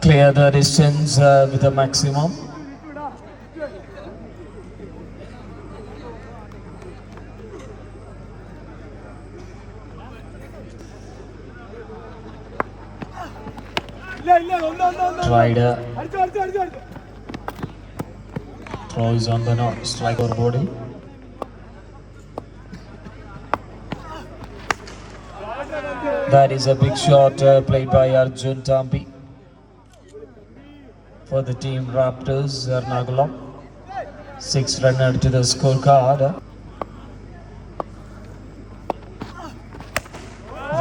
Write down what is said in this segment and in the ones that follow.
Clear the distance with a maximum. Tried throw is on the strike or body. That is a big shot played by Arjun Tampi for the team Raptors Ernakulam. 6 runner to the scorecard.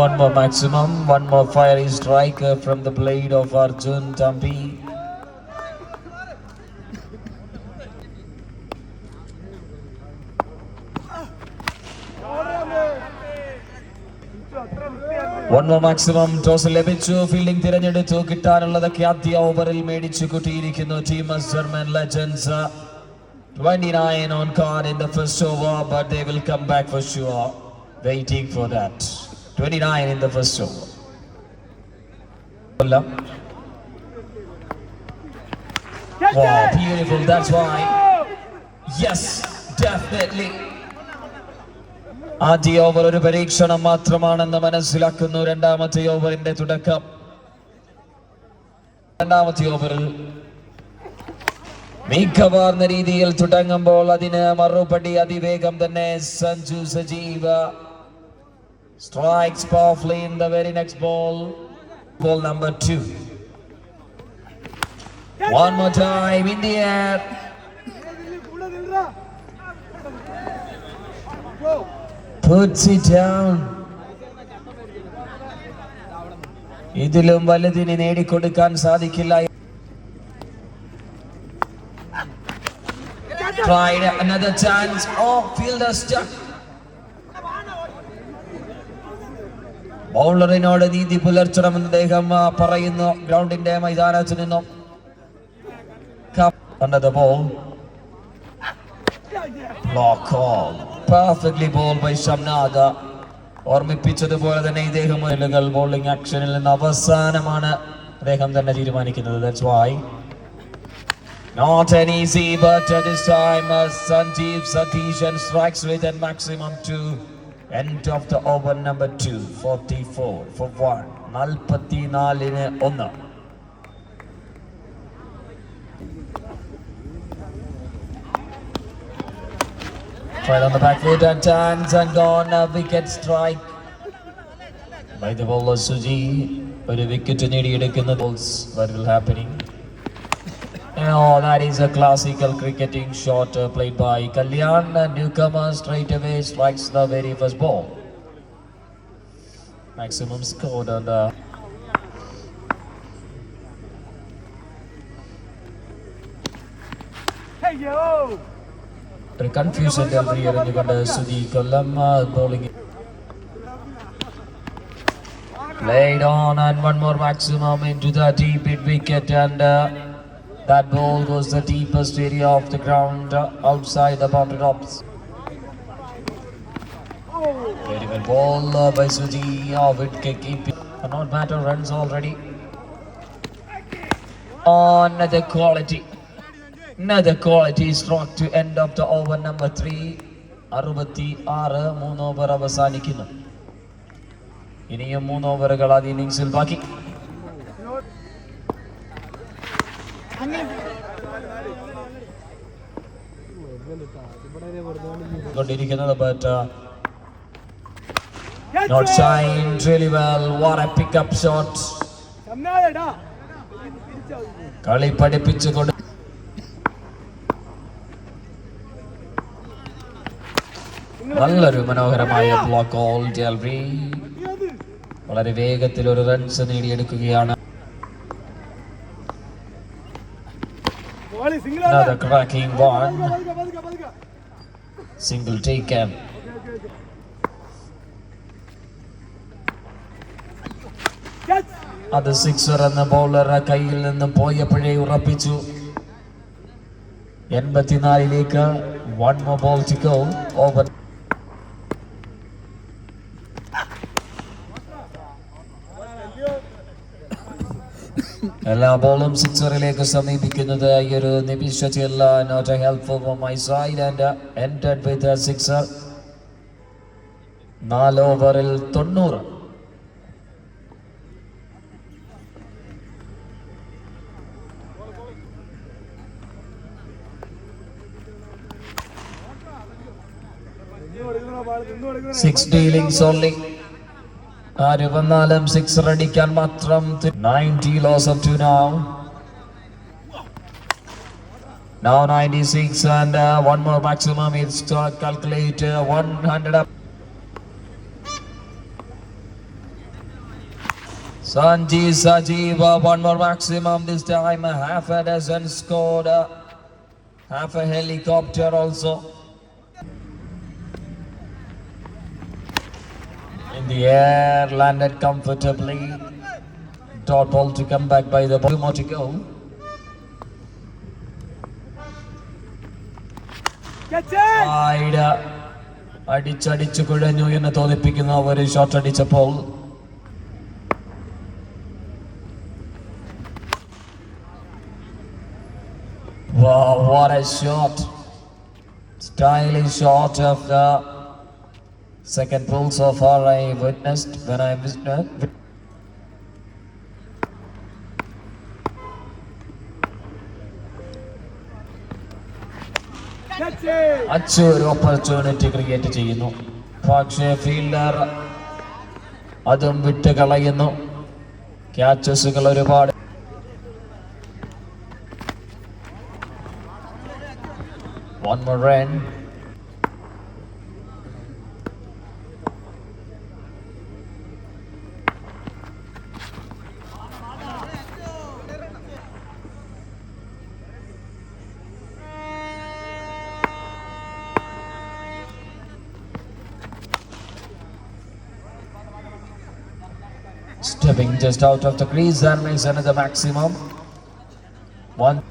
One more maximum, one more fiery strike from the blade of Arjun Tampi. One more maximum toss ലഭിച്ചു. Fielding തിരഞ്ഞെടുത്തു. കിട്ടാനുള്ളതൊക്കെ ആദ്യ ഓവറിൽ മേടിച്ചു കൂട്ടിയിരിക്കുന്നു team German legends. 29 on card in the first over, but they will come back for sure. Waiting for that. 29 in the first over. Wow, beautiful. That's why. Yes, definitely. ആദ്യ over ഒരു പരീക്ഷണം മാത്രമാണെന്ന് മനസ്സിലാക്കുന്നു. രണ്ടാമത്തെ ഓവറിന്റെ തുടക്കം. രണ്ടാമത്തെ ഓവറിൽ മികവാർന്ന രീതിയിൽ തുടങ്ങുമ്പോൾ അതിന് മറുപടി അതിവേഗം തന്നെ Sanju Sajeev. Strikes powerfully in the very next ball. Ball number 2. One more time in the air. Puts it down. ഇതിലും വലുതിനെ നേടിക്കൊടുക്കാൻ സാധിക്കില്ല. Tried another chance. Oh, fielder stuck. ബൗളറിനോട് നീതി പുലർത്തണമെന്ന് അദ്ദേഹം പറയുന്നു ഗ്രൗണ്ടിന്റെ മൈതാനത്ത് നിന്നും. Under the ball. Block call. Perfectly bowled by Shamnad. ഓർമ്മിപ്പിച്ചതുപോലെ തന്നെ ഇദ്ദേഹം ബോളിംഗ് ആക്ഷനിൽ നിന്ന് അവസാനമാണ് അദ്ദേഹം തന്നെ തീരുമാനിക്കുന്നത്. That's why not an easy, but this time Sanjeev Satishan strikes with a maximum 2. End of the over number 2. 44 for 1. 44-1. Right on the back foot and turns and gone. A wicket strike by the bowler Suji. But a wicket നേടിയെടുക്കുന്ന balls. What will happening? Oh, that is a classical cricketing shot played by Kalyan. Newcomer straight away strikes the very first ball. Maximum scored on the confusion delivery എറിഞ്ഞുകൊണ്ട് Sudhi Kollam bowling. Played on and one more maximum into the deep mid wicket and that ball was the deepest area of the ground outside the boundary tops. Very well ball by Suji. Wicket keeping. Not matter runs already. Another quality stroke to end of the over number 3. 66 3 over അവസാനിക്കുന്നു. ഇനിയും 3 ഓവറുകൾ ആദ്യ ഇന്നിംഗ്സിൽ ബാക്കി. കൊണ്ടിരിക്കുന്നത് but not shined really well. What a pickup shot. കളി പഠിപ്പിച്ചുകൊണ്ട് നല്ലൊരു മനോഹരമായ block all ഡെൽറി വളരെ വേഗത്തിൽ ഒരു റൺസ് നേടിയെടുക്കുകയാണ്. Another cracking one. Single taken. അത് സിക്സർ എന്ന ബൗളർ കയ്യിൽ നിന്ന് പോയപ്പോഴേ ഉറപ്പിച്ചു. 84ലേക്ക് 1 more ball to go. Over. എല്ലാ ബോളും സിക്സറിലേക്ക് സമീപിക്കുന്നത് ഈ ഒരു നിമിഷത്തില്ല. Not a help from my side and ended with a sixer. 4 ഓവറിൽ 90. Six dealings only. ആര് വന്നാലും സിക്സർ അടിക്കാൻ മാത്രം. 90 loss of 2 now. Now 96 and 1 more maximum is to calculate 100 up. Sajeev 1 more maximum this time. Half a dozen scored. Half a helicopter also. In the air, landed comfortably. Dot ball to come back by the ball. 2 more to go. Wide. അടിച്ചടിച്ചു കുഴഞ്ഞു എന്ന് തോന്നിപ്പിക്കുന്ന ഒരു shot അടിച്ചപ്പോൾ wow, what a shot. Stylish shot of the second pull so far I witnessed when I visited. അച്ചൊരു opportunity create ചെയ്യുന്നു. പക്ഷേ fielder അതും വിട്ട് കളയുന്നു. ക്യാച്ചസുകൾ ഒരുപാട്. One more run. Stepping just out of the crease and makes another maximum. 1.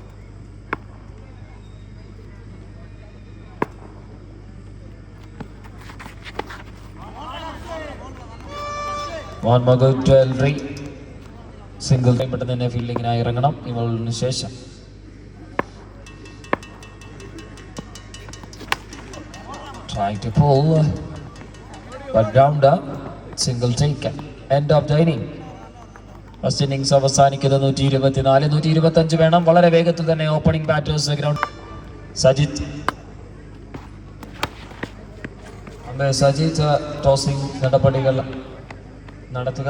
One more good to Elry. Single time പെട്ടെന്ന് തന്നെ ഫീൽഡിങ്ങിനായി ഇറങ്ങണം ഇവളിന് ശേഷം. Trying to pull but ground up. Single taken. End of the inning. First innings അവസാനിക്കുന്നത് 124. 125 വേണം. വളരെ വേഗത്തിൽ തന്നെ opening batters ground. Sajith tossing നടപടികൾ നടത്തുക.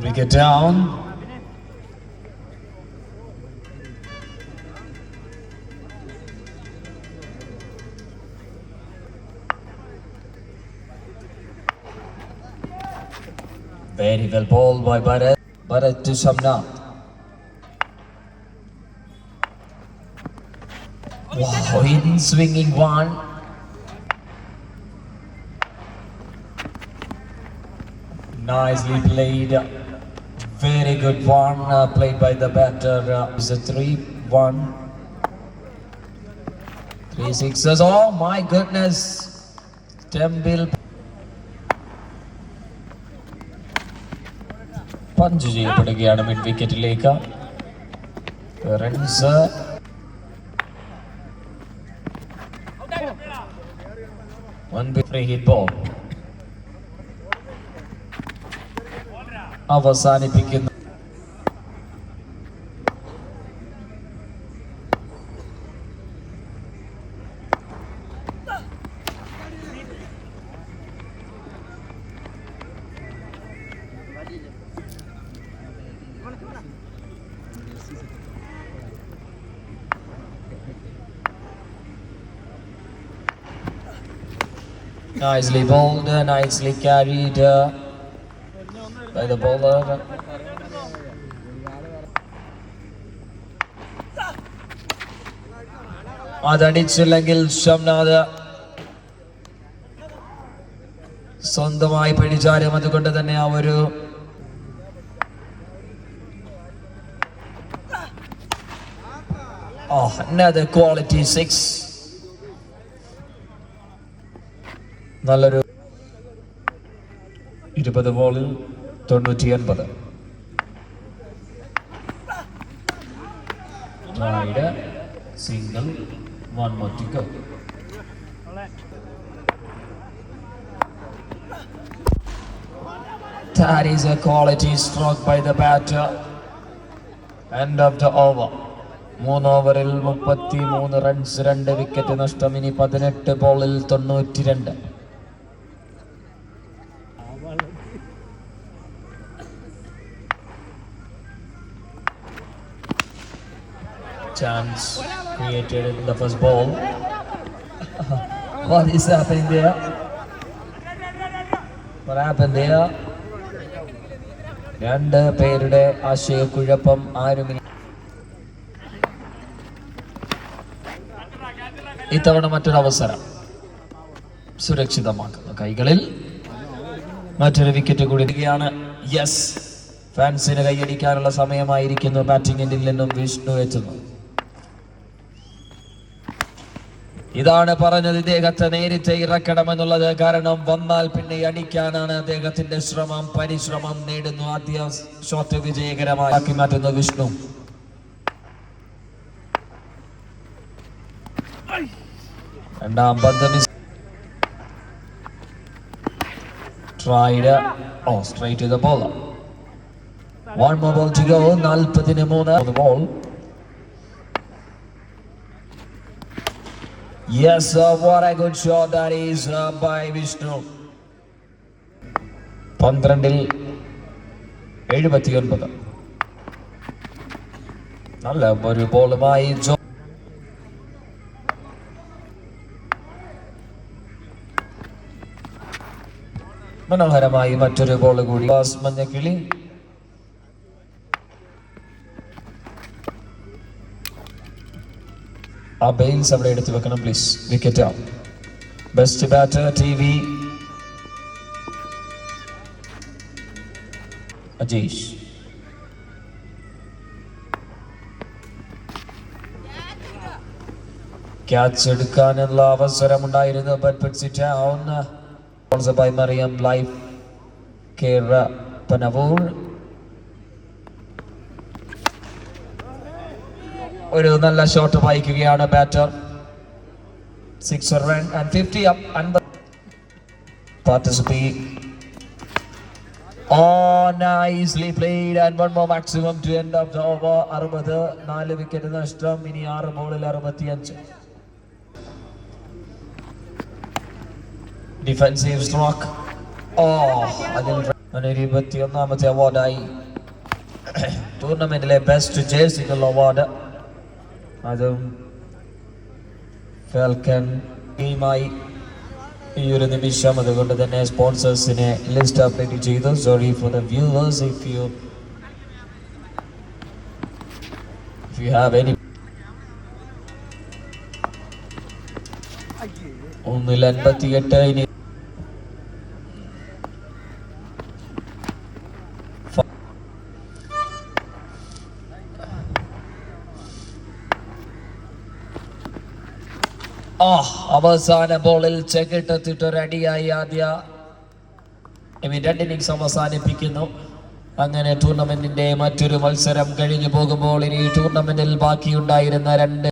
We get down. Very well bowled by Bharat. Bharat to Shamnath. Wow, in swinging one. Nicely played. Very good one played by the batter. It's a 3-1. 3 sixes. Oh my goodness. ടെമ്പിൽ punch ചെയ്യപ്പെടുകയാണ് mid വിക്കറ്റിലേക്ക്. Runs free hit ball അവസാനിപ്പിക്കുന്നു. Nicely bowled, nicely carried by the bowler. അതടിച്ചില്ലെങ്കിൽ ഷംനാദ് സ്വന്തമായി പിടിച്ചാലും അതുകൊണ്ട് തന്നെ ആ ഒരു another quality 6. നല്ലൊരു 20 ബോളിൽ 99. Single, one more to go. That is a quality stroke by the batter. End of the over. 3 ഓവറിൽ 33 റൺസ്, 2 വിക്കറ്റ് നഷ്ടം. ഇനി 18 ബോളിൽ 92. Chance created in the first ball. What is happening there? What happened there? രണ്ട് പേരുടെ ആശയക്കുഴപ്പം ആരും ഇത്തവണ മറ്റൊരു അവസരം സുരക്ഷിതമാക്കുന്ന കൈകളിൽ. മറ്റൊരു വിക്കറ്റ് കൂടിയാണ്. യെസ്, ഫാൻസിന് കൈയടിക്കാനുള്ള സമയമായിരിക്കുന്നു. ബാറ്റിംഗ് എൻഡിൽ നിന്നും വിഷ്ണു എത്തുന്നു. ഇതാണ് പറഞ്ഞത്, ഇദ്ദേഹത്തെ നേരിട്ട് ഇറക്കണമെന്നുള്ളത്. കാരണം വന്നാൽ പിന്നെ അടിക്കാനാണ് അദ്ദേഹത്തിന്റെ ശ്രമം. പരിശ്രമം നേടുന്നു. ആദ്യ ഷോട്ട് വിജയകരമാക്കി മാറ്റുന്നു വിഷ്ണു. രണ്ടാം പന്ത് miss. Tried straight to the bowler. One more ball to go. 43 the ball. Yes, what a good shot that is by Vishnu. 12ൽ 79. നല്ല ഒരു ബോളുമായി മനോഹരമായി മറ്റൊരു ബോൾ കൂടി. മഞ്ഞക്കിളി ആ ബെയിൽസ് അവിടെ എടുത്തു വെക്കണം please. Wicket. Best batter TV Ajeesh. Catch എടുക്കാനുള്ള അവസരമുണ്ടായിരുന്നു. But puts it down. Also by Mariam Life Kera Panavur. ഒരു നല്ല ഷോട്ട് വായിക്കുകയാണ് batter. 6 run and 50 up. Participate. Nicely played and one more maximum to end of the over. 60. 4 wicket നഷ്ടം. ഇനി 6 ബോളിൽ 65. Defensive stroke. അതിൽ 21ാമത്തെ അവാർഡായി ടൂർണമെന്റിലെ ബെസ്റ്റ് ജേഴ്സിക്കുള്ള അവാർഡ്. അതും falcon ടീമായി ഈ ഒരു നിമിഷം. അതുകൊണ്ട് തന്നെ സ്പോൺസേഴ്സിനെ ലിസ്റ്റ് അപ്ഡേറ്റ് ചെയ്തു. Sorry for the viewers if you have any. 1-58. ഇനി അവസാന ബോളിൽ ചെകിട്ടെത്തിട്ടൊരടിയായി ആദ്യ രണ്ട് ഇന്നിംഗ്സ് അവസാനിപ്പിക്കുന്നു. അങ്ങനെ ടൂർണമെന്റിന്റെ മറ്റൊരു മത്സരം കഴിഞ്ഞു പോകുമ്പോൾ ഇനി ടൂർണമെന്റിൽ ബാക്കിയുണ്ടായിരുന്ന 2